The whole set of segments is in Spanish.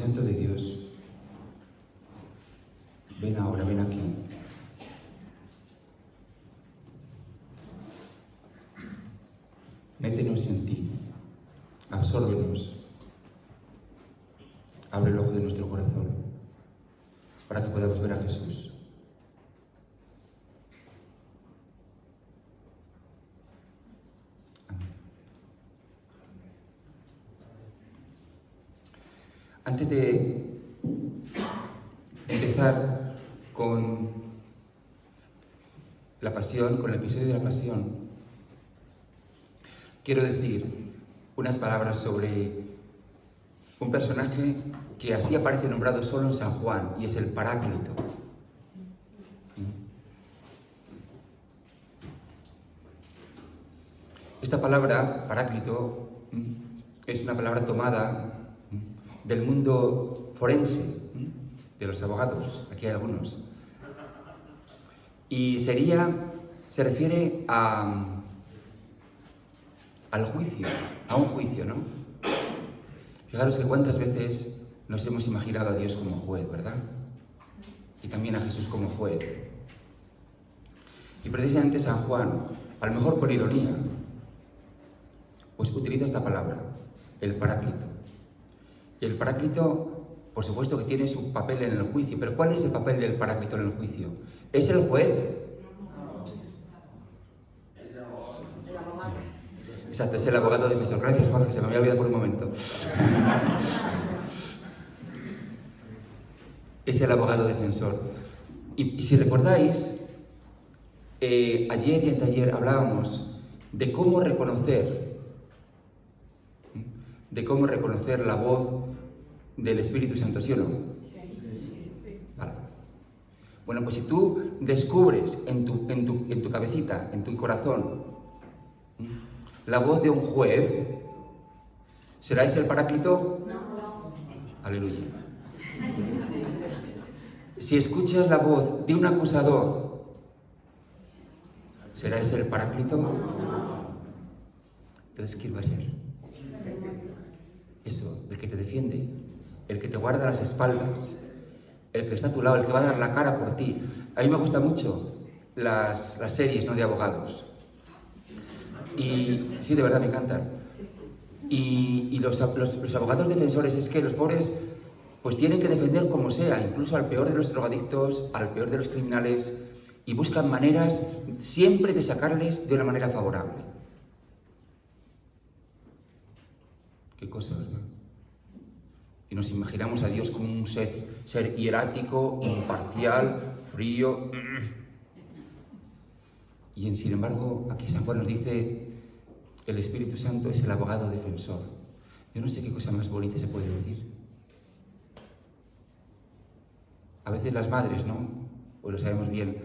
Santo de Dios, ven ahora, ven aquí. Métenos en ti, absórbenos, abre el ojo de nuestro corazón para que podamos ver a Jesús. Amén. Antes de empezar con la pasión, con el episodio de la pasión, quiero decir unas palabras sobre un personaje que así aparece nombrado solo en San Juan, y es el Paráclito. Esta palabra, Paráclito, es una palabra tomada del mundo forense, de los abogados, aquí hay algunos, y se refiere al juicio, a un juicio, ¿no? Fijaros que cuántas veces nos hemos imaginado a Dios como juez, ¿verdad? Y también a Jesús como juez. Y precisamente San Juan, a lo mejor por ironía, pues utiliza esta palabra, el Paráclito. Y el Paráclito, por supuesto que tiene su papel en el juicio, pero ¿cuál es el papel del Paráclito en el juicio? ¿Es el juez? Exacto, es el abogado defensor. Gracias, Jorge, se me había olvidado por un momento. Es el abogado defensor. Y si recordáis, ayer y anteayer hablábamos de cómo reconocer la voz del Espíritu Santo, ¿sí o no? Vale. Bueno, pues si tú descubres en tu cabecita, en tu corazón, la voz de un juez, ¿será ese el Paráclito? No. Aleluya. Si escuchas la voz de un acusador, ¿será ese el Paráclito? No. Entonces, ¿quién va a ser? Eso, el que te defiende, el que te guarda las espaldas, el que está a tu lado, el que va a dar la cara por ti. A mí me gustan mucho las series, ¿no?, de abogados. Y sí, de verdad me encantan. Y los abogados defensores, es que los pobres pues tienen que defender como sea, incluso al peor de los drogadictos, al peor de los criminales, y buscan maneras siempre de sacarles de una manera favorable. Qué cosa, ¿verdad? Y nos imaginamos a Dios como un ser hierático, imparcial, frío. Y sin embargo, aquí San Juan nos dice, el Espíritu Santo es el abogado defensor. Yo no sé qué cosa más bonita se puede decir. A veces las madres, ¿no?, pues lo sabemos bien,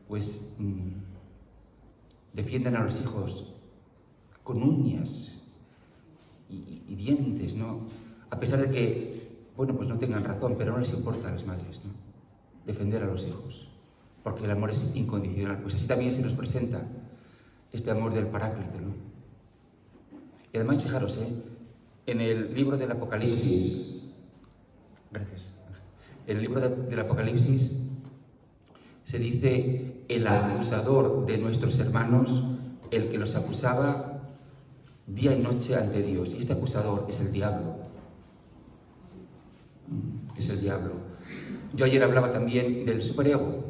pues defienden a los hijos con uñas y dientes, ¿no? A pesar de que, bueno, pues no tengan razón, pero no les importa a las madres, ¿no?, defender a los hijos, porque el amor es incondicional. Pues así también se nos presenta este amor del Paráclito, ¿no? Y además, fijaros, en el libro del Apocalipsis, gracias, en el libro del Apocalipsis se dice el acusador de nuestros hermanos, el que los acusaba día y noche ante Dios. Y este acusador es el diablo. Es el diablo. Yo ayer hablaba también del superego,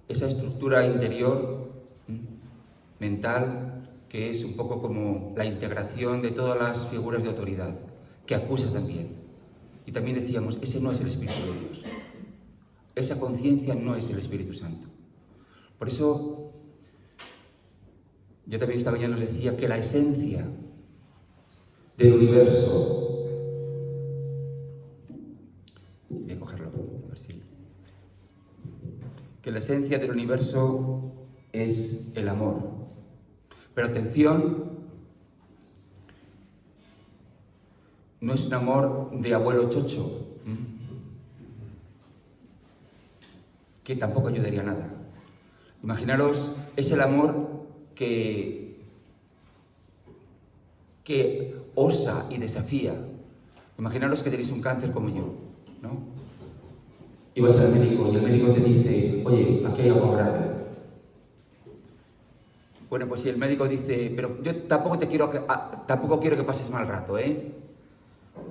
esa estructura interior, mental, que es un poco como la integración de todas las figuras de autoridad, que acusa también. Y también decíamos, ese no es el Espíritu de Dios. Esa conciencia no es el Espíritu Santo. Por eso, yo también esta mañana os decía que la esencia del universo... Voy a cogerlo, a ver si... Que la esencia del universo es el amor. Pero atención, no es un amor de abuelo chocho, que tampoco ayudaría a nada. Imaginaros, es el amor que osa y desafía. Imaginaros que tenéis un cáncer como yo, ¿no? Y vas al médico y el médico te dice, oye, aquí hay agua grave. Bueno, pues si el médico dice, pero yo tampoco quiero que pases mal rato, ¿eh?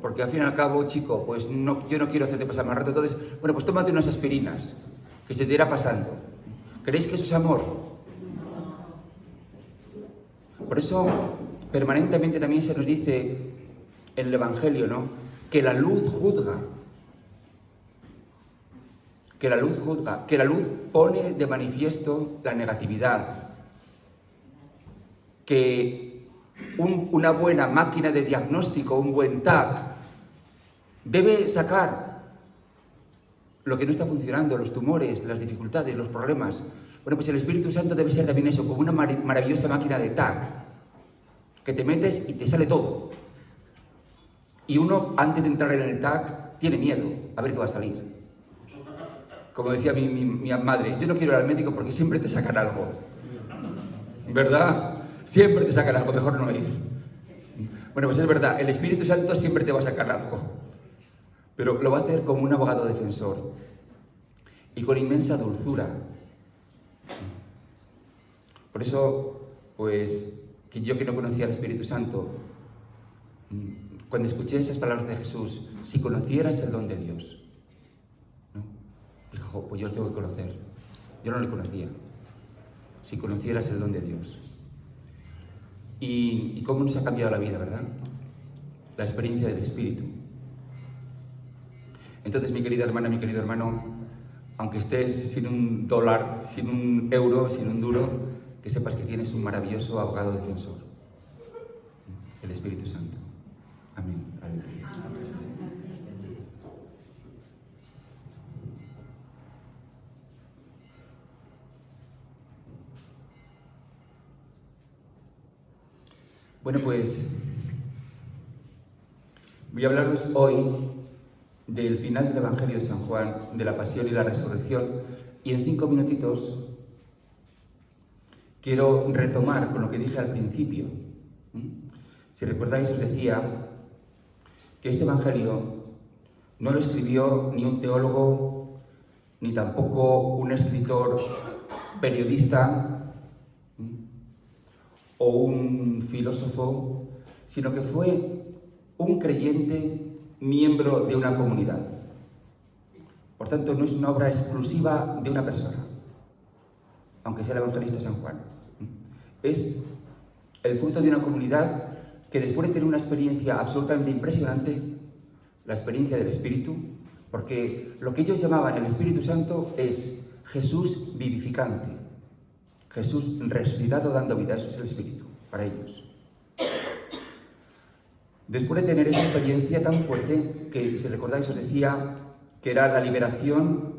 Porque al fin y al cabo, chico, pues no, yo no quiero hacerte pasar mal rato, entonces, bueno, pues tómate unas aspirinas, que se te irá pasando. ¿Creéis que eso es amor? Por eso, permanentemente también se nos dice en el Evangelio, ¿no?, que la luz juzga. Que la luz juzga, que la luz pone de manifiesto la negatividad. Que una buena máquina de diagnóstico, un buen TAC, debe sacar lo que no está funcionando, los tumores, las dificultades, los problemas. Bueno, pues el Espíritu Santo debe ser también eso, como una maravillosa máquina de TAC, que te metes y te sale todo. Y uno, antes de entrar en el TAC, tiene miedo a ver qué va a salir. Como decía mi madre, yo no quiero ir al médico porque siempre te sacan algo. ¿Verdad? Siempre te sacan algo, mejor no ir. Bueno, pues es verdad, el Espíritu Santo siempre te va a sacar algo. Pero lo va a hacer como un abogado defensor. Y con inmensa dulzura. Por eso, pues, que yo que no conocía al Espíritu Santo, cuando escuché esas palabras de Jesús, si conocieras el don de Dios, ¿no?, dijo, pues yo lo tengo que conocer. Yo no lo conocía. Si conocieras el don de Dios. Y cómo nos ha cambiado la vida, ¿verdad? La experiencia del Espíritu. Entonces, mi querida hermana, mi querido hermano, aunque estés sin un dólar, sin un euro, sin un duro, que sepas que tienes un maravilloso abogado defensor, el Espíritu Santo. Amén. Aleluya. Bueno, pues voy a hablaros hoy del final del Evangelio de San Juan, de la Pasión y la Resurrección, y en 5 minutitos quiero retomar con lo que dije al principio. Si recordáis, os decía que este Evangelio no lo escribió ni un teólogo, ni tampoco un escritor periodista o un filósofo, sino que fue un creyente miembro de una comunidad. Por tanto, no es una obra exclusiva de una persona, aunque sea el evangelista San Juan. Es el fruto de una comunidad que, después de tener una experiencia absolutamente impresionante, la experiencia del Espíritu, porque lo que ellos llamaban el Espíritu Santo es Jesús vivificante, Jesús resucitado dando vida, eso es el Espíritu para ellos. Después de tener esa experiencia tan fuerte, que si recordáis os decía que era la liberación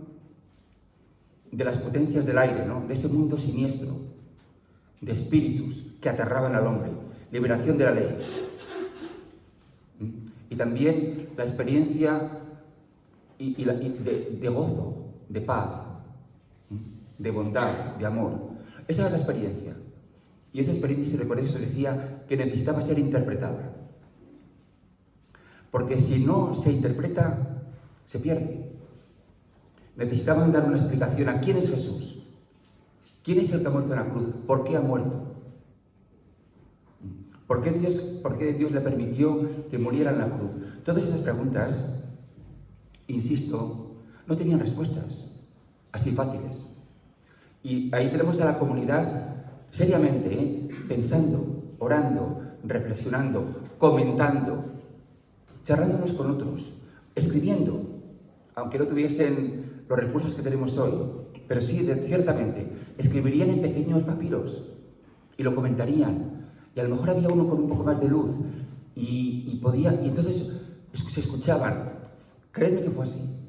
de las potencias del aire, ¿no?, de ese mundo siniestro, de espíritus que aterraban al hombre, liberación de la ley. Y también la experiencia de gozo, de paz, de bondad, de amor. Esa era la experiencia. Y esa experiencia, si recordáis, os decía que necesitaba ser interpretada. Porque si no se interpreta, se pierde. Necesitaban dar una explicación a quién es Jesús. ¿Quién es el que ha muerto en la cruz? ¿Por qué ha muerto? ¿Por qué Dios le permitió que muriera en la cruz? Todas esas preguntas, insisto, no tenían respuestas así fáciles. Y ahí tenemos a la comunidad seriamente, pensando, orando, reflexionando, comentando, charlando unos con otros, escribiendo, aunque no tuviesen los recursos que tenemos hoy, pero sí, ciertamente, escribirían en pequeños papiros y lo comentarían. Y a lo mejor había uno con un poco más de luz y entonces se escuchaban. Créeme que fue así.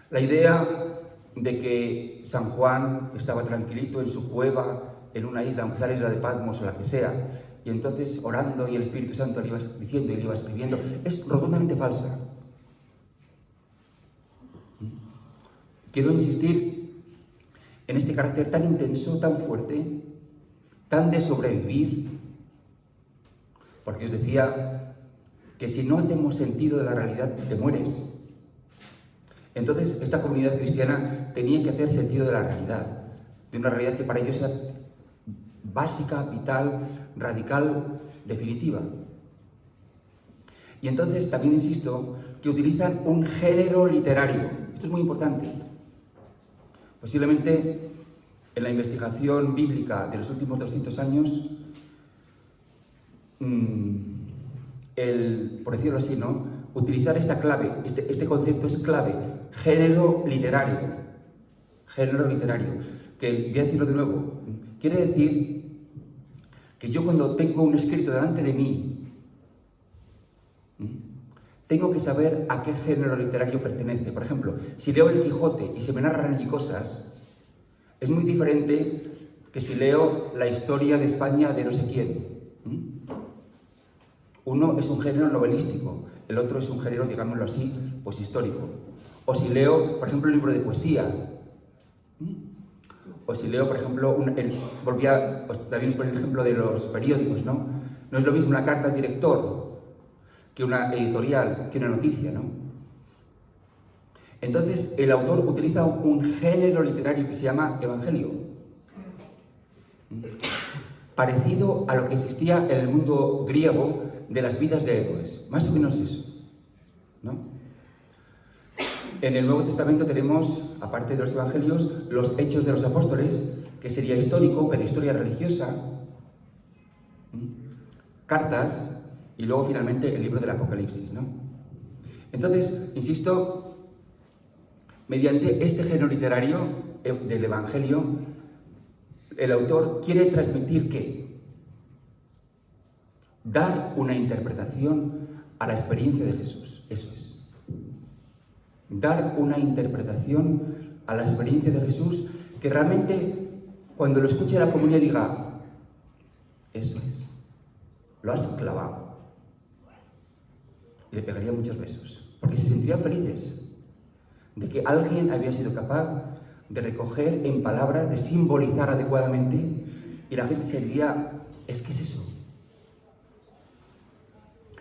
La idea de que San Juan estaba tranquilito en su cueva, en una isla, aunque sea la isla de Patmos o la que sea, y entonces orando y el Espíritu Santo le iba diciendo y le iba escribiendo, es rotundamente falsa. Quiero insistir en este carácter tan intenso, tan fuerte, tan de sobrevivir, porque os decía que si no hacemos sentido de la realidad, te mueres. Entonces, esta comunidad cristiana tenía que hacer sentido de la realidad, de una realidad que para ellos era básica, vital, radical, definitiva. Y entonces también insisto que utilizan un género literario. Esto es muy importante. Posiblemente en la investigación bíblica de los últimos 200 años, por decirlo así, ¿no? Utilizar esta clave, este concepto es clave, género literario, que voy a decirlo de nuevo, quiere decir que yo cuando tengo un escrito delante de mí, tengo que saber a qué género literario pertenece. Por ejemplo, si leo El Quijote y se me narran allí cosas, es muy diferente que si leo la historia de España de no sé quién. Uno es un género novelístico, el otro es un género, digámoslo así, pues histórico. O si leo, por ejemplo, un libro de poesía, o si leo, por ejemplo, pues también es por el ejemplo de los periódicos, ¿no? No es lo mismo una carta al director que una editorial, que una noticia, ¿no? Entonces, el autor utiliza un género literario que se llama evangelio, parecido a lo que existía en el mundo griego de las vidas de héroes, más o menos eso, ¿no? En el Nuevo Testamento tenemos, aparte de los evangelios, los Hechos de los Apóstoles, que sería histórico, pero historia religiosa, cartas, y luego finalmente el libro del Apocalipsis, ¿no? Entonces, insisto, mediante este género literario del Evangelio, el autor quiere transmitir ¿qué? Dar una interpretación a la experiencia de Jesús, eso es. Dar una interpretación a la experiencia de Jesús que realmente cuando lo escuche la comunidad diga, eso es, lo has clavado. Y le pegaría muchos besos, porque se sentirían felices de que alguien había sido capaz de recoger en palabras, de simbolizar adecuadamente, y la gente se diría, es que es eso.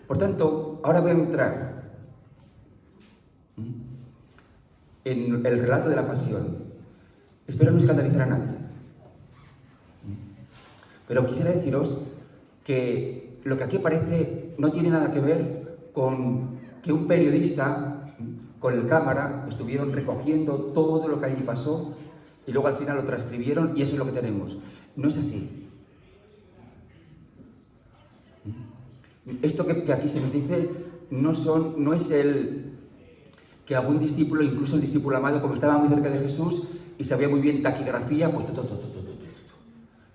Por tanto, ahora voy a entrar en el relato de la pasión. Espero no escandalizar a nadie, pero quisiera deciros que lo que aquí aparece no tiene nada que ver con que un periodista con el cámara estuvieron recogiendo todo lo que allí pasó y luego al final lo transcribieron y eso es lo que tenemos. No es así. Esto que aquí se nos dice no es el que algún discípulo, incluso el discípulo amado, como estaba muy cerca de Jesús y sabía muy bien taquigrafía, pues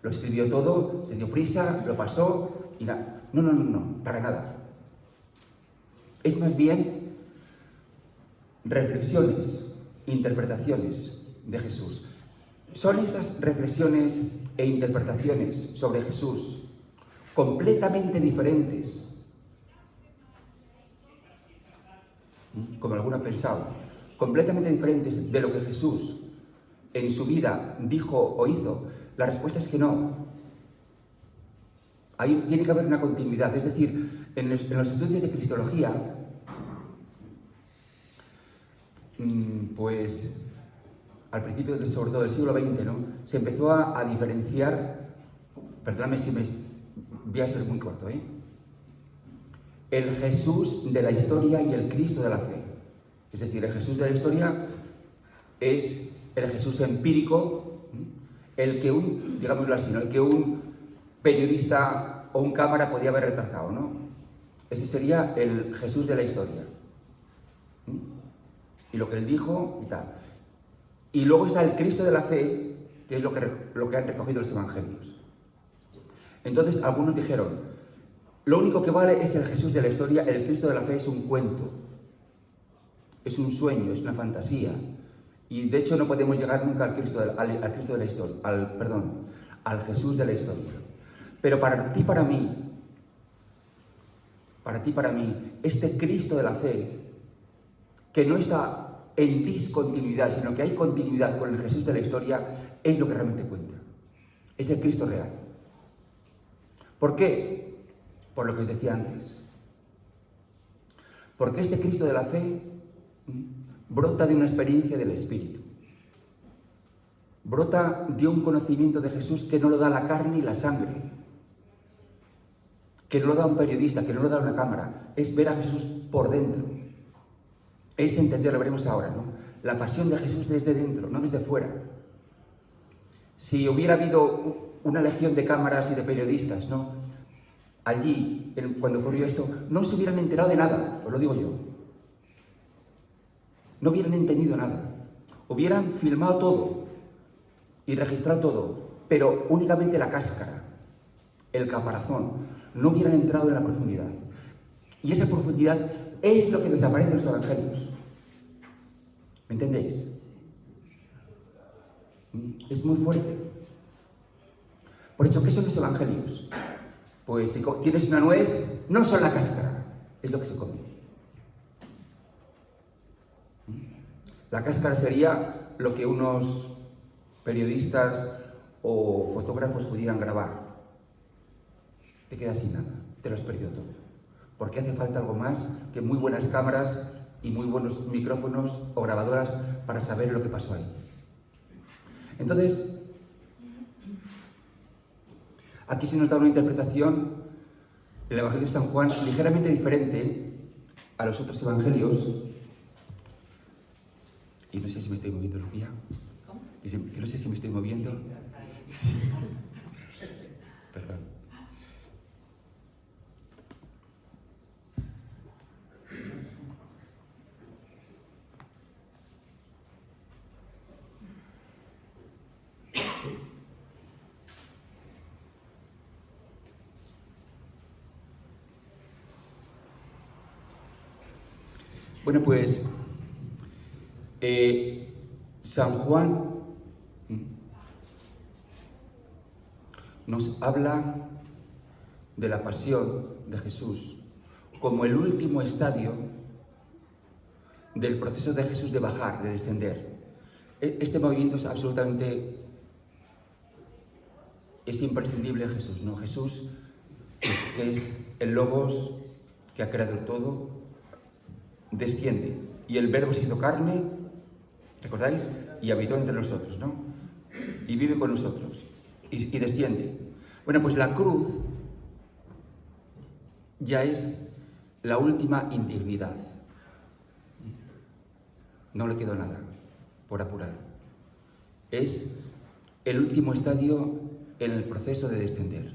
lo escribió todo, se dio prisa, lo pasó y nada. No, para nada. Es más bien reflexiones, interpretaciones de Jesús. Son estas reflexiones e interpretaciones sobre Jesús completamente diferentes, como alguno ha pensado, completamente diferentes de lo que Jesús en su vida dijo o hizo. La respuesta es que no. Ahí tiene que haber una continuidad, es decir, en los estudios de Cristología, pues al principio, sobre todo del siglo XX, ¿no? Se empezó a diferenciar, perdóname si voy a ser muy corto, el Jesús de la historia y el Cristo de la fe. Es decir, el Jesús de la historia es el Jesús empírico, el que digámoslo así, ¿no? El que un periodista o un cámara podía haber retratado, ¿no? Ese sería el Jesús de la historia. Y lo que él dijo y tal. Y luego está el Cristo de la fe, que es lo que han recogido los evangelios. Entonces algunos dijeron, lo único que vale es el Jesús de la historia, el Cristo de la fe es un cuento, es un sueño, es una fantasía. Y de hecho no podemos llegar nunca al Cristo de la historia, al Jesús de la historia. Pero para ti, para mí, este Cristo de la fe, que no está en discontinuidad, sino que hay continuidad con el Jesús de la historia, es lo que realmente cuenta. Es el Cristo real. ¿Por qué? Por lo que os decía antes. Porque este Cristo de la fe brota de una experiencia del Espíritu. Brota de un conocimiento de Jesús que no lo da la carne y la sangre, que no lo da un periodista, que no lo da una cámara. Es ver a Jesús por dentro. Es entender, lo veremos ahora, ¿no? La pasión de Jesús desde dentro, no desde fuera. Si hubiera habido una legión de cámaras y de periodistas, ¿no?, allí, cuando ocurrió esto, no se hubieran enterado de nada, os lo digo yo. No hubieran entendido nada. Hubieran filmado todo y registrado todo, pero únicamente la cáscara, el caparazón. No hubieran entrado en la profundidad. Y esa profundidad es lo que desaparece en los evangelios. ¿Me entendéis? Es muy fuerte. Por eso, ¿qué son los evangelios? Pues si tienes una nuez, no son la cáscara, es lo que se come. La cáscara sería lo que unos periodistas o fotógrafos pudieran grabar. Te quedas sin nada, te lo has perdido todo. Porque hace falta algo más que muy buenas cámaras y muy buenos micrófonos o grabadoras para saber lo que pasó ahí. Entonces, aquí se nos da una interpretación del Evangelio de San Juan ligeramente diferente a los otros evangelios. Y no sé si me estoy moviendo, Lucía. ¿Cómo? Que no sé si me estoy moviendo. Sí. Perdón. Bueno, pues San Juan nos habla de la pasión de Jesús como el último estadio del proceso de Jesús de bajar, de descender. Este movimiento es imprescindible en Jesús, ¿no? Jesús, que es el Logos que ha creado todo, desciende, y el Verbo se hizo carne, ¿recordáis? Y habitó entre nosotros, ¿no? Y vive con nosotros, y desciende. Bueno, pues la cruz ya es la última indignidad. No le quedó nada por apurar. Es el último estadio en el proceso de descender.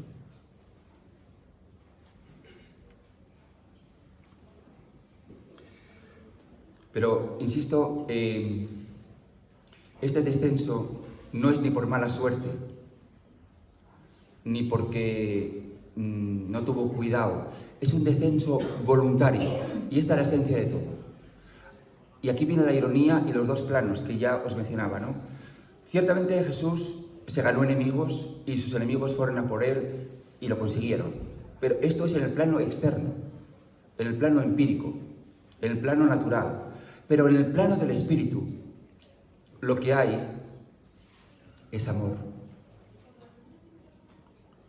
Pero, insisto, este descenso no es ni por mala suerte, ni porque no tuvo cuidado. Es un descenso voluntario, y esta es la esencia de todo. Y aquí viene la ironía y los dos planos que ya os mencionaba, ¿no? Ciertamente Jesús se ganó enemigos y sus enemigos fueron a por él y lo consiguieron. Pero esto es en el plano externo, en el plano empírico, en el plano natural. Pero en el plano del espíritu, lo que hay es amor.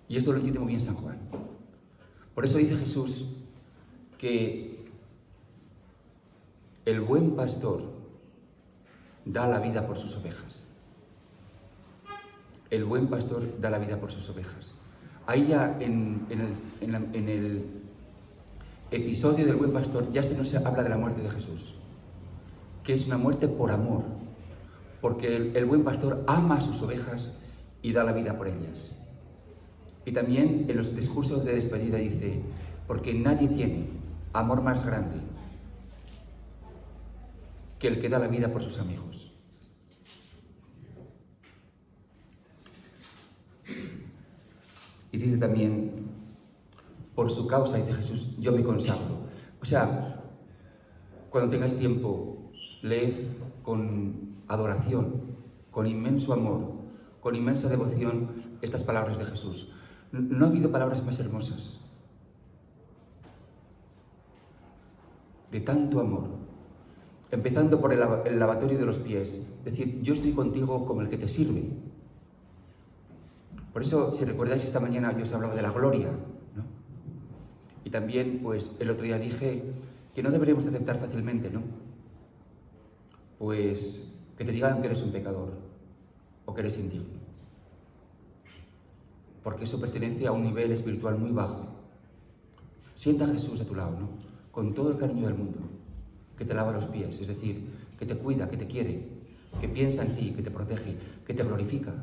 Y esto lo entiende muy bien San Juan. Por eso dice Jesús que el buen pastor da la vida por sus ovejas. El buen pastor da la vida por sus ovejas. Ahí ya en el episodio del buen pastor ya se nos habla de la muerte de Jesús, que es una muerte por amor, porque el buen pastor ama a sus ovejas y da la vida por ellas. Y también en los discursos de despedida dice, porque nadie tiene amor más grande que el que da la vida por sus amigos. Y dice también, por su causa, dice Jesús, yo me consagro. O sea, cuando tengáis tiempo, leed con adoración, con inmenso amor, con inmensa devoción estas palabras de Jesús. No ha habido palabras más hermosas, de tanto amor, empezando por el lavatorio de los pies, decir, yo estoy contigo como el que te sirve. Por eso, si recordáis, esta mañana yo os hablaba de la gloria, ¿no? Y también, pues, el otro día dije que no deberíamos aceptar fácilmente, ¿no? pues que te digan que eres un pecador o que eres indigno. Porque eso pertenece a un nivel espiritual muy bajo. Sienta a Jesús a tu lado, ¿no? Con todo el cariño del mundo, que te lava los pies, es decir, que te cuida, que te quiere, que piensa en ti, que te protege, que te glorifica.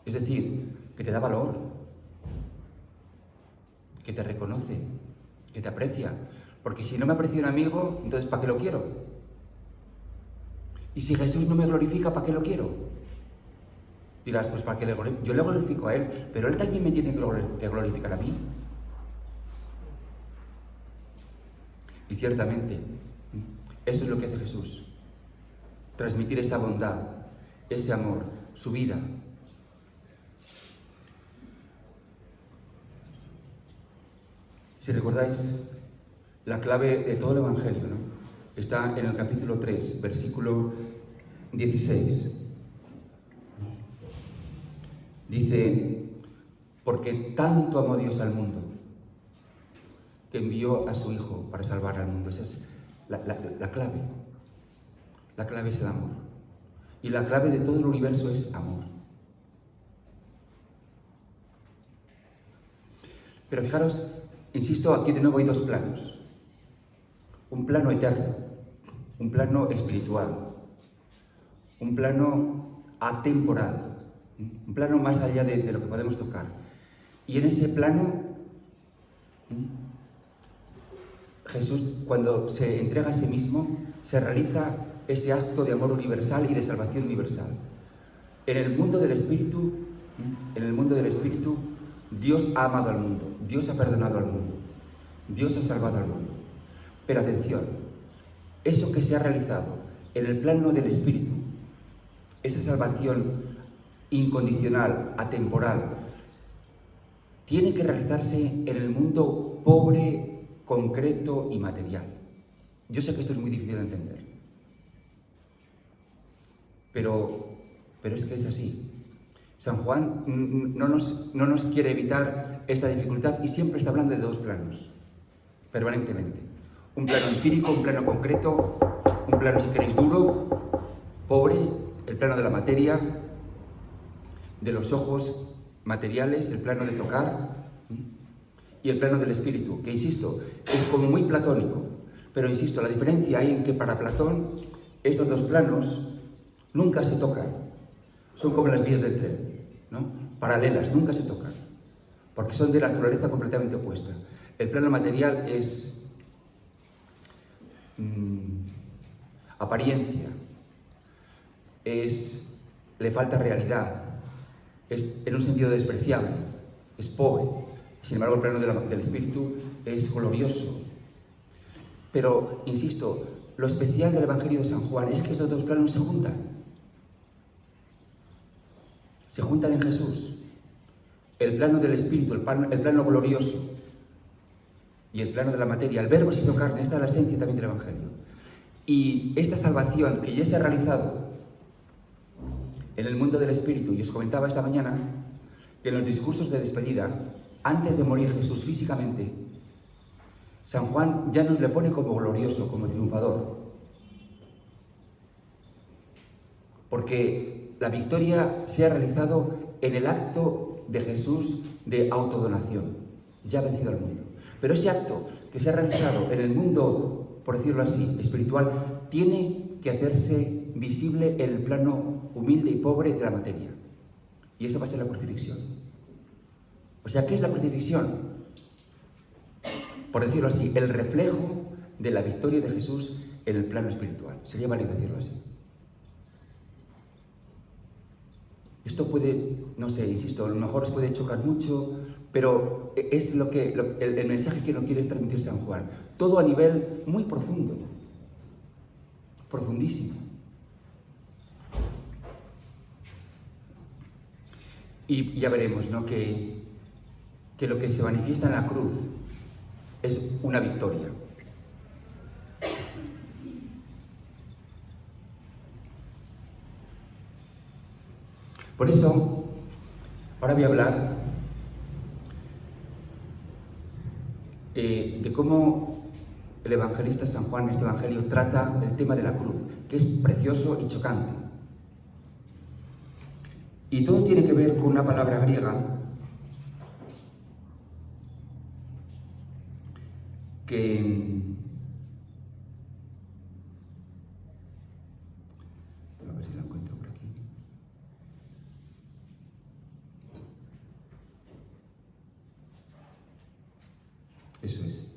Es decir, que te da valor, que te reconoce, que te aprecia. Porque si no me aprecia un amigo, entonces ¿para qué lo quiero? Y si Jesús no me glorifica, ¿para qué lo quiero? Dirás, pues para que yo le glorifico a Él, pero Él también me tiene que glorificar a mí. Y ciertamente, eso es lo que hace Jesús. Transmitir esa bondad, ese amor, su vida. Si recordáis, la clave de todo el Evangelio, ¿no? Está en el capítulo 3, versículo 16. Dice, porque tanto amó Dios al mundo, que envió a su Hijo para salvar al mundo. Esa es la clave. La clave es el amor. Y la clave de todo el universo es amor. Pero fijaros, insisto, aquí de nuevo hay dos planos. Un plano eterno, un plano espiritual, un plano atemporal, un plano más allá de lo que podemos tocar. Y en ese plano, Jesús, cuando se entrega a sí mismo, se realiza ese acto de amor universal y de salvación universal. En el mundo del Espíritu, Dios ha amado al mundo, Dios ha perdonado al mundo, Dios ha salvado al mundo. Pero atención, eso que se ha realizado en el plano del Espíritu, esa salvación incondicional, atemporal, tiene que realizarse en el mundo pobre, concreto y material. Yo sé que esto es muy difícil de entender, pero es que es así. San Juan no nos quiere evitar esta dificultad y siempre está hablando de dos planos, permanentemente. Un plano empírico, un plano concreto, un plano, si queréis, duro, pobre, el plano de la materia, de los ojos materiales, el plano de tocar, y el plano del espíritu, que insisto, es como muy platónico, pero insisto, la diferencia hay en que para Platón estos dos planos nunca se tocan, son como las vías del tren, ¿no? Paralelas, nunca se tocan, porque son de naturaleza completamente opuesta. El plano material es apariencia, le falta realidad, es en un sentido despreciable, es pobre. Sin embargo, el plano del espíritu es glorioso. Pero, insisto, lo especial del Evangelio de San Juan es que estos dos planos se juntan. Se juntan en Jesús. El plano del espíritu, el plano glorioso, y el plano de la materia. El verbo se hizo carne, esta es la esencia también del Evangelio. Y esta salvación que ya se ha realizado en el mundo del espíritu, y os comentaba esta mañana que en los discursos de despedida, antes de morir Jesús físicamente, San Juan ya nos le pone como glorioso, como triunfador. Porque la victoria se ha realizado en el acto de Jesús de autodonación. Ya ha vencido al mundo. Pero ese acto que se ha realizado en el mundo, por decirlo así, espiritual, tiene que hacerse visible en el plano humilde y pobre de la materia. Y eso va a ser la crucifixión. O sea, ¿qué es la crucifixión? Por decirlo así, el reflejo de la victoria de Jesús en el plano espiritual. Sería válido decirlo así. Esto puede, no sé, insisto, a lo mejor os puede chocar mucho, pero es el mensaje que nos quiere transmitir San Juan. Todo a nivel muy profundo, profundísimo. Y ya veremos, ¿no?, que lo que se manifiesta en la cruz es una victoria. Por eso, ahora voy a hablar de cómo el evangelista San Juan en este evangelio trata el tema de la cruz, que es precioso y chocante. Y todo tiene que ver con una palabra griega que a ver si la encuentro por aquí. Eso es.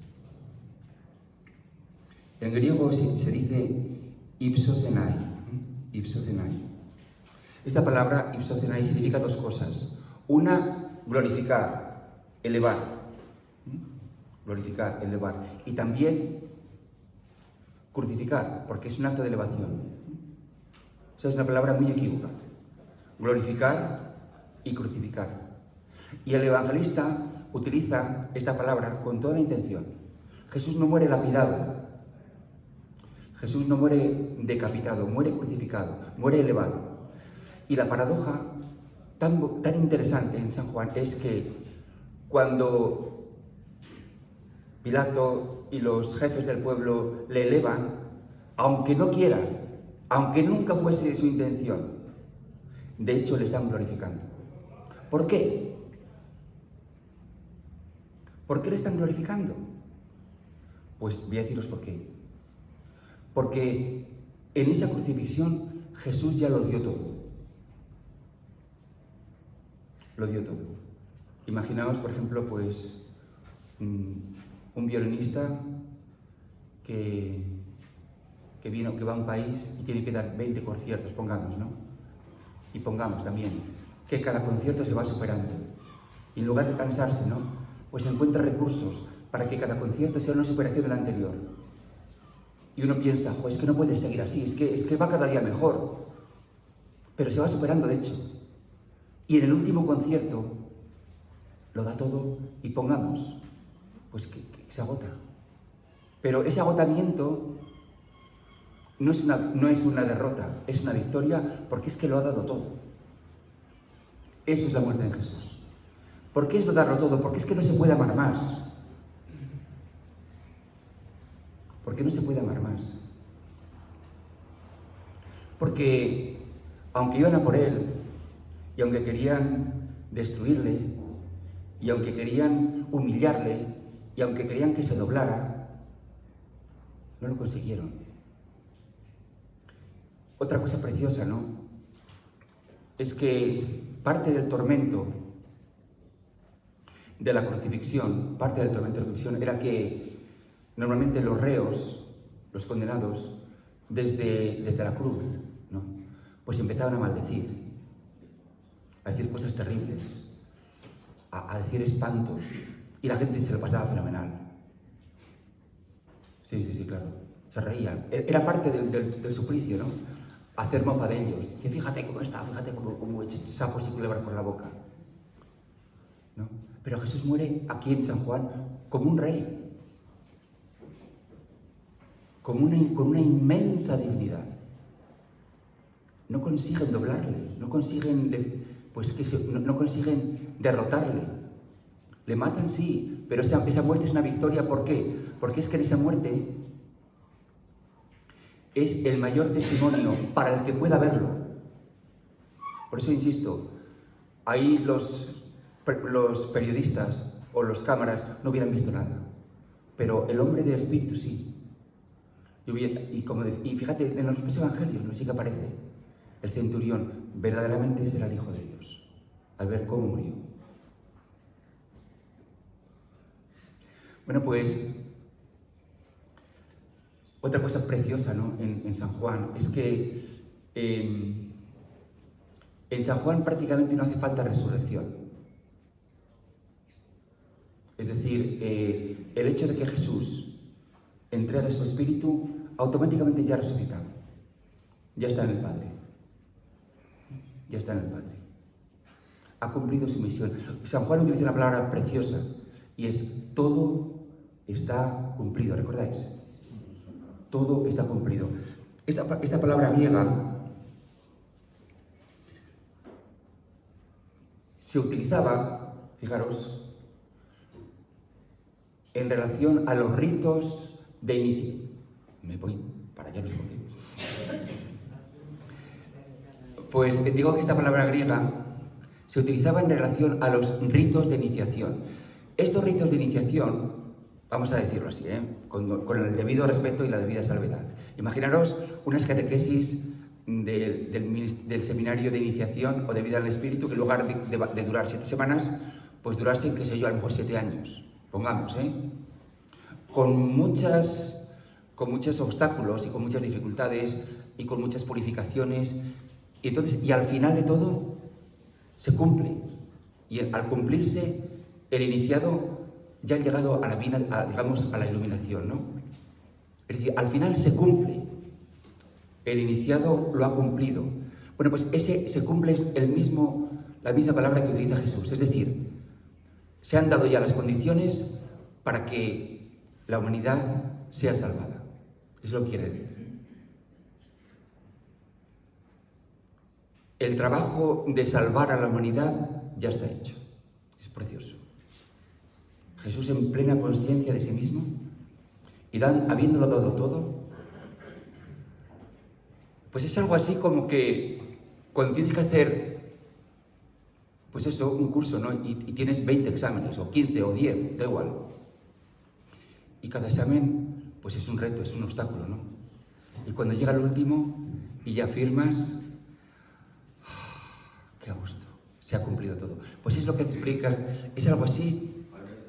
En griego se dice ipsocenai. Ipsocenai. Esta palabra ipsocenai significa dos cosas. Una, glorificar, elevar. Glorificar, elevar. Y también crucificar, porque es un acto de elevación. O sea, es una palabra muy equívoca. Glorificar y crucificar. Y el evangelista utiliza esta palabra con toda la intención. Jesús no muere lapidado. Jesús no muere decapitado, muere crucificado, muere elevado. Y la paradoja tan interesante en San Juan es que cuando Pilato y los jefes del pueblo le elevan, aunque no quieran, aunque nunca fuese su intención, de hecho le están glorificando. ¿Por qué? ¿Por qué le están glorificando? Pues voy a deciros por qué. Porque en esa crucifixión Jesús ya lo dio todo. Lo dio todo. Imaginaos, por ejemplo, pues un violinista que va a un país y tiene que dar 20 conciertos, pongamos, ¿no? Y pongamos también que cada concierto se va superando. Y en lugar de cansarse, ¿no? Pues encuentra recursos para que cada concierto sea una superación del anterior. Y uno piensa, es que no puede seguir así, es que va cada día mejor. Pero se va superando, de hecho. Y en el último concierto lo da todo y pongamos, pues que se agota. Pero ese agotamiento no es una derrota, es una victoria porque es que lo ha dado todo. Eso es la muerte de Jesús. ¿Por qué es lo darlo todo? Porque es que no se puede amar más. Porque no se puede amar más. Porque aunque iban a por él, y aunque querían destruirle, y aunque querían humillarle, y aunque querían que se doblara, no lo consiguieron. Otra cosa preciosa, ¿no? Es que parte del tormento de la crucifixión, era que normalmente los reos, los condenados, desde la cruz, ¿no? Pues empezaban a maldecir, a decir cosas terribles, a decir espantos, y la gente se lo pasaba fenomenal. Sí, claro, se reían. Era parte del suplicio, ¿no? Hacer mofa de ellos. Que fíjate cómo está, fíjate cómo echa sapos y culebras por la boca, ¿no? Pero Jesús muere aquí en San Juan como un rey, con una inmensa dignidad. No consiguen doblarle, no consiguen derrotarle. Le matan, sí, pero esa muerte es una victoria. ¿Por qué? Porque es que en esa muerte es el mayor testimonio para el que pueda verlo. Por eso insisto, ahí los periodistas o los cámaras no hubieran visto nada, pero el hombre del Espíritu sí. Y fíjate, en los tres evangelios no sí que aparece el centurión, verdaderamente será el Hijo de Dios, al ver cómo murió. Bueno, pues otra cosa preciosa, ¿no? en San Juan es que en San Juan prácticamente no hace falta resurrección. Es decir, el hecho de que Jesús entregue su espíritu automáticamente ya ha resucitado, ya está en el Padre, ya está en el Padre, ha cumplido su misión. San Juan utiliza una palabra preciosa y es: todo está cumplido. ¿Recordáis? Todo está cumplido. Esta palabra griega se utilizaba, fijaros, en relación a los ritos de inicio. Me voy para allá, no sé por qué. Pues digo que esta palabra griega se utilizaba en relación a los ritos de iniciación. Estos ritos de iniciación, vamos a decirlo así, con el debido respeto y la debida salvedad. Imaginaros unas catequesis del seminario de iniciación o de vida al Espíritu, que en lugar de durar 7 semanas, pues durase, qué sé yo, a lo mejor 7 años, pongamos, con muchos obstáculos y con muchas dificultades y con muchas purificaciones. Y al final de todo se cumple. Y al cumplirse, el iniciado ya ha llegado a la iluminación, ¿no? Es decir, al final se cumple. El iniciado lo ha cumplido. Bueno, pues ese se cumple la misma palabra que utiliza Jesús. Es decir, se han dado ya las condiciones para que la humanidad sea salvada. Eso lo quiere decir. El trabajo de salvar a la humanidad ya está hecho. Es precioso. Jesús, en plena consciencia de sí mismo y habiéndolo dado todo, pues es algo así como que cuando tienes que hacer, pues eso, un curso, ¿no? Y tienes 20 exámenes, o 15, o 10, da igual. Y cada examen, pues es un reto, es un obstáculo, ¿no? Y cuando llega el último y ya firmas, qué a gusto, se ha cumplido todo. Pues es lo que te explica, es algo así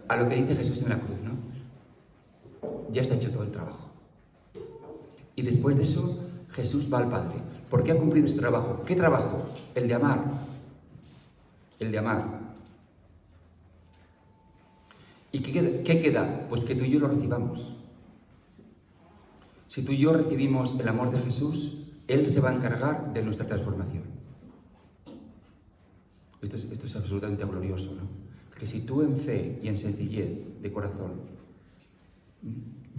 a lo que dice Jesús en la cruz, ¿no? Ya está hecho todo el trabajo. Y después de eso, Jesús va al Padre. ¿Por qué ha cumplido ese trabajo? ¿Qué trabajo? El de amar. El de amar. ¿Y qué queda? Pues que tú y yo lo recibamos. Si tú y yo recibimos el amor de Jesús, Él se va a encargar de nuestra transformación. Esto es absolutamente glorioso, ¿no? Que si tú en fe y en sencillez de corazón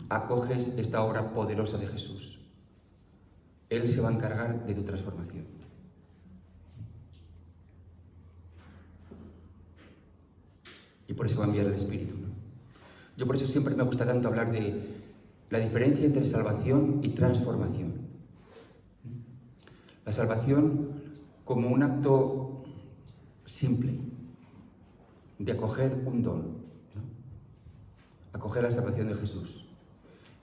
acoges esta obra poderosa de Jesús, Él se va a encargar de tu transformación. Y por eso va a enviar el Espíritu, ¿no? Yo por eso siempre me gusta tanto hablar de la diferencia entre salvación y transformación. La salvación como un acto simple de acoger un don, ¿no? Acoger la salvación de Jesús.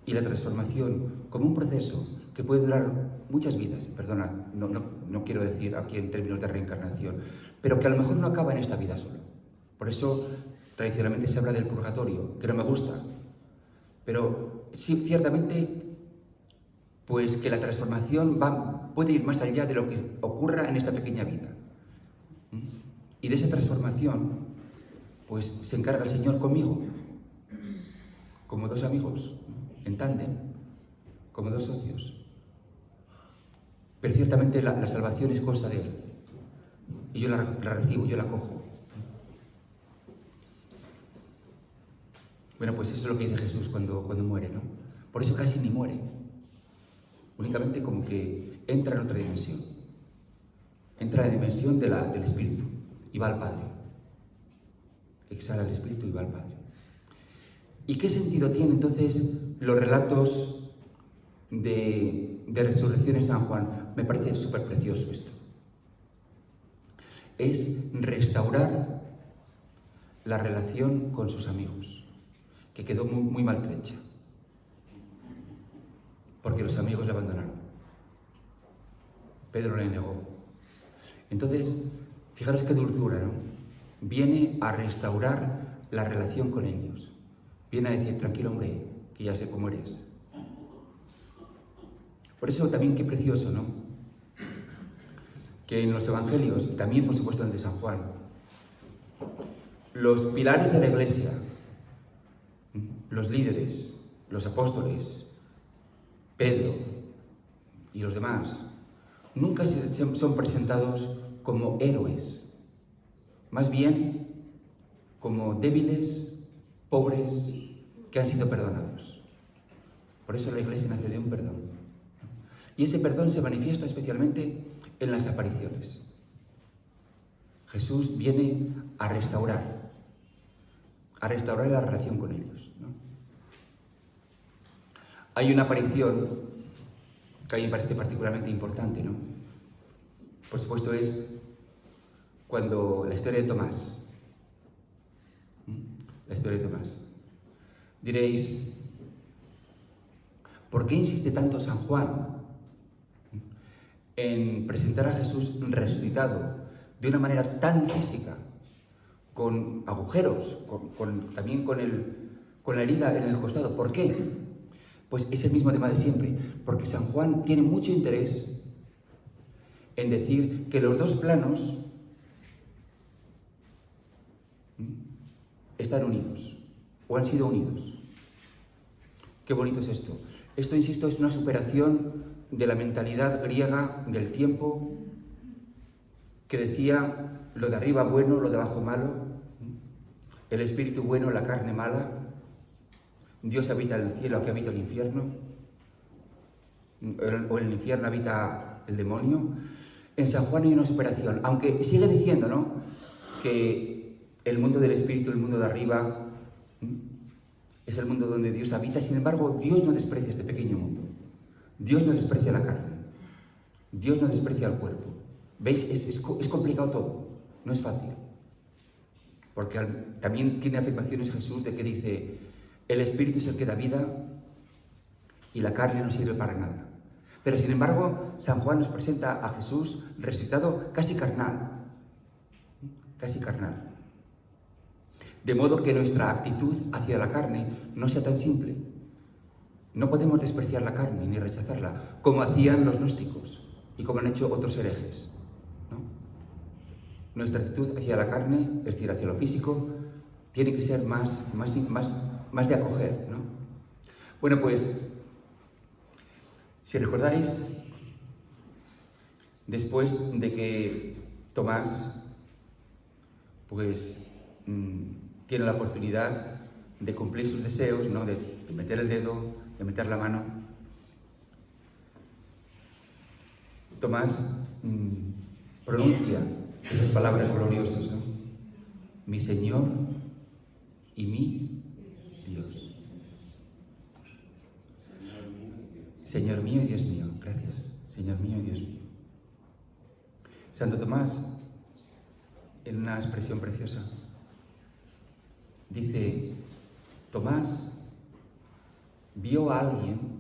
Y la transformación como un proceso que puede durar muchas vidas, perdona, no quiero decir aquí en términos de reencarnación, pero que a lo mejor no acaba en esta vida solo. Por eso tradicionalmente se habla del purgatorio, que no me gusta, pero sí, ciertamente, pues que la transformación puede ir más allá de lo que ocurra en esta pequeña vida. Y de esa transformación, pues se encarga el Señor conmigo, como dos amigos, en tándem, como dos socios. Pero ciertamente la salvación es cosa de Él. Y yo la recibo, yo la cojo. Bueno, pues eso es lo que dice Jesús cuando muere, ¿no? Por eso casi ni muere. Únicamente como que entra en otra dimensión. Entra en la dimensión del Espíritu y va al Padre. Exhala el Espíritu y va al Padre. ¿Y qué sentido tienen entonces los relatos de resurrección en San Juan? Me parece súper precioso esto. Es restaurar la relación con sus amigos, que quedó muy maltrecha, porque los amigos le abandonaron. Pedro le negó. Entonces, fijaros qué dulzura, ¿no? Viene a restaurar la relación con ellos. Viene a decir, tranquilo hombre, que ya sé cómo eres. Por eso también qué precioso, ¿no? Que en los evangelios, y también por supuesto en el de San Juan, los pilares de la Iglesia, los líderes, los apóstoles, Pedro y los demás, nunca son presentados como héroes, más bien como débiles, pobres, que han sido perdonados. Por eso la Iglesia nace de un perdón. Y ese perdón se manifiesta especialmente en las apariciones. Jesús viene a restaurar la relación con ellos, ¿no? Hay una aparición que a mí me parece particularmente importante, ¿no? Por supuesto es cuando la historia de Tomás. La historia de Tomás. Diréis, ¿por qué insiste tanto San Juan en presentar a Jesús resucitado de una manera tan física, con agujeros, también con la herida en el costado? ¿Por qué? Pues es el mismo tema de siempre, porque San Juan tiene mucho interés en decir que los dos planos están unidos, o han sido unidos. Qué bonito es esto. Esto, insisto, es una superación de la mentalidad griega del tiempo que decía lo de arriba bueno, lo de abajo malo, el espíritu bueno, la carne mala, Dios habita en el cielo, aquí habita el infierno, o en el infierno habita el demonio. En San Juan hay una superación, aunque sigue diciendo, ¿no?, que el mundo del espíritu, el mundo de arriba, es el mundo donde Dios habita. Sin embargo, Dios no desprecia este pequeño mundo. Dios no desprecia la carne. Dios no desprecia el cuerpo. ¿Veis? Es complicado todo. No es fácil. Porque también tiene afirmaciones Jesús de que dice, el espíritu es el que da vida y la carne no sirve para nada. Pero sin embargo, San Juan nos presenta a Jesús resucitado casi carnal. Casi carnal. De modo que nuestra actitud hacia la carne no sea tan simple. No podemos despreciar la carne ni rechazarla, como hacían los gnósticos y como han hecho otros herejes, ¿no? Nuestra actitud hacia la carne, es decir, hacia lo físico, tiene que ser más de acoger, ¿no? Bueno, pues, si recordáis, después de que Tomás, pues, tiene la oportunidad de cumplir sus deseos, ¿no?, de meter el dedo, de meter la mano, Tomás pronuncia esas palabras gloriosas, ¿no? Mi Señor y mi Dios. Señor mío y Dios mío, gracias. Señor mío y Dios mío. Santo Tomás, en una expresión preciosa, dice, Tomás vio a alguien,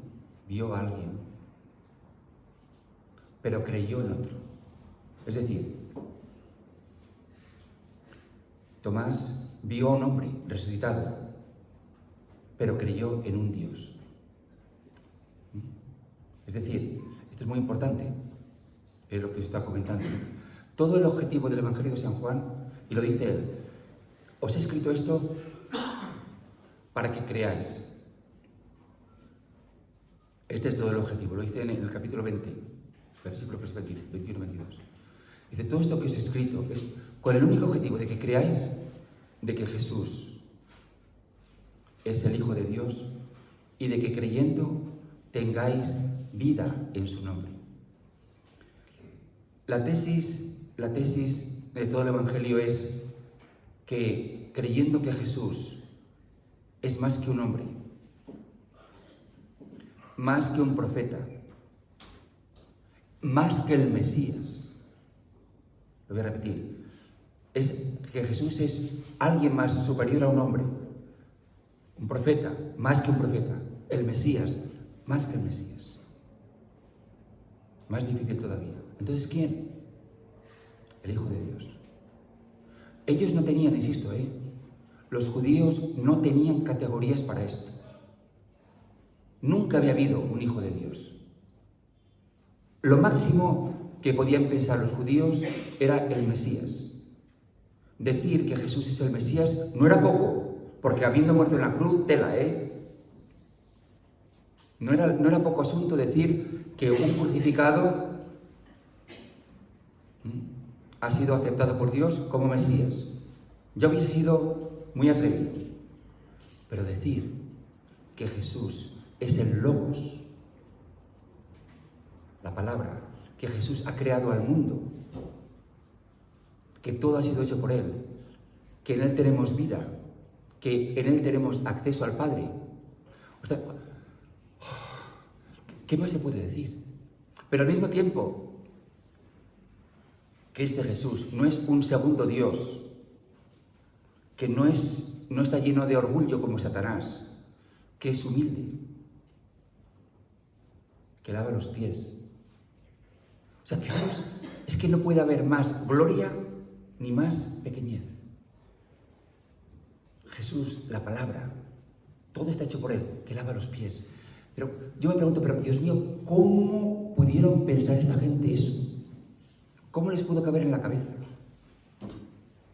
pero creyó en otro. Es decir, Tomás vio a un hombre resucitado, pero creyó en un Dios. Es decir, esto es muy importante, es lo que se está comentando. Todo el objetivo del Evangelio de San Juan, y lo dice él, os he escrito esto para que creáis. Este es todo el objetivo, lo dice en el capítulo 20, versículo 21-22. Dice, todo esto que os he escrito es con el único objetivo de que creáis de que Jesús es el Hijo de Dios y de que creyendo tengáis vida en su nombre. La tesis de todo el Evangelio es que creyendo que Jesús es más que un hombre, más que un profeta, más que el Mesías, lo voy a repetir, es que Jesús es alguien más superior a un hombre, un profeta, más que un profeta, el Mesías, más que el Mesías. Más difícil todavía. Entonces, ¿quién? El Hijo de Dios. Ellos no tenían, insisto, los judíos no tenían categorías para esto. Nunca había habido un Hijo de Dios. Lo máximo que podían pensar los judíos era el Mesías. Decir que Jesús es el Mesías no era poco, porque habiendo muerto en la cruz, tela, No era poco asunto decir que un crucificado ha sido aceptado por Dios como Mesías. Ya hubiese sido muy atrevido. Pero decir que Jesús es el Logos, la palabra, que Jesús ha creado al mundo, que todo ha sido hecho por Él, que en Él tenemos vida, que en Él tenemos acceso al Padre. O sea, ¿Qué más se puede decir? Pero al mismo tiempo, que este Jesús no es un segundo Dios, que no está lleno de orgullo como Satanás, que es humilde, que lava los pies. O sea, fijaros, es que no puede haber más gloria ni más pequeñez. Jesús, la palabra, todo está hecho por Él, que lava los pies. Pero yo me pregunto, pero Dios mío, ¿cómo pudieron pensar esta gente eso? ¿Cómo les pudo caber en la cabeza?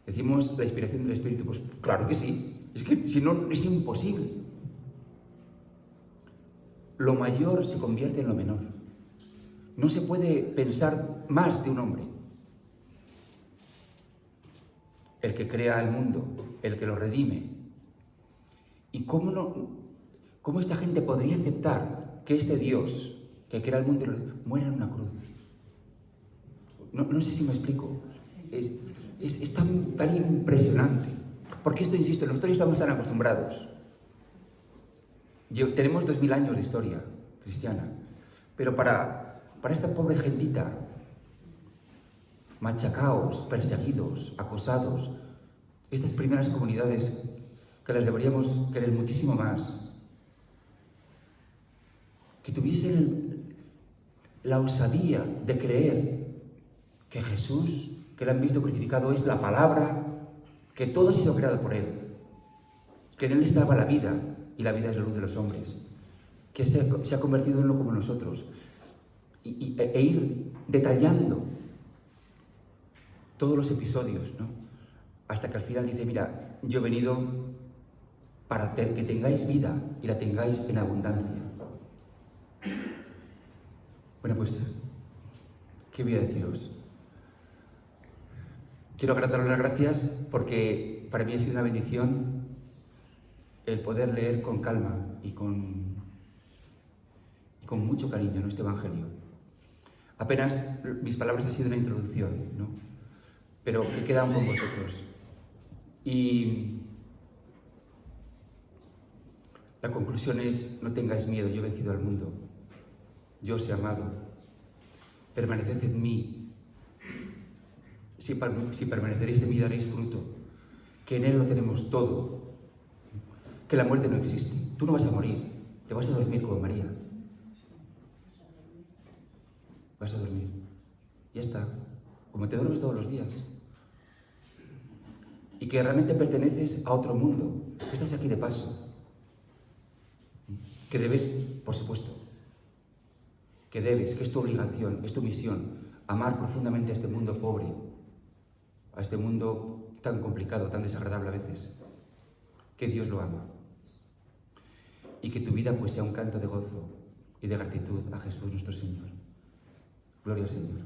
Decimos la inspiración del Espíritu, pues claro que sí, es que si no es imposible. Lo mayor se convierte en lo menor. No se puede pensar más de un hombre. El que crea el mundo, el que lo redime. ¿Y cómo esta gente podría aceptar que este Dios, que crea el mundo, muera en una cruz? No sé si me explico. Es tan impresionante. Porque esto, insisto, nosotros estamos tan acostumbrados. Tenemos 2000 años de historia cristiana, pero para esta pobre gentita, machacados, perseguidos, acosados, estas primeras comunidades que las deberíamos querer muchísimo más, que tuviesen la osadía de creer que Jesús, que le han visto crucificado, es la palabra, que todo ha sido creado por Él, que en Él estaba la vida, y la vida es la luz de los hombres, que se ha convertido en uno como nosotros, e ir detallando todos los episodios, ¿no? Hasta que al final dice, mira, yo he venido para que tengáis vida y la tengáis en abundancia. Bueno, pues, ¿qué voy a deciros? Quiero daros las gracias porque para mí ha sido una bendición el poder leer con calma y con mucho cariño, ¿no?, este Evangelio. Apenas mis palabras han sido una introducción, ¿no?, pero que quedan con vosotros. Y la conclusión es, no tengáis miedo, yo he vencido al mundo. Yo os he amado. Permaneced en mí. Si permaneceréis en mí, daréis fruto. Que en Él lo tenemos todo. Que la muerte no existe. Tú no vas a morir. Te vas a dormir como María. Vas a dormir. Ya está. Como te duermes todos los días. Y que realmente perteneces a otro mundo. Que estás aquí de paso. Que debes, por supuesto, que es tu obligación, es tu misión, amar profundamente a este mundo pobre, a este mundo tan complicado, tan desagradable a veces. Que Dios lo ama. Y que tu vida pues sea un canto de gozo y de gratitud a Jesús nuestro Señor. Gloria al Señor.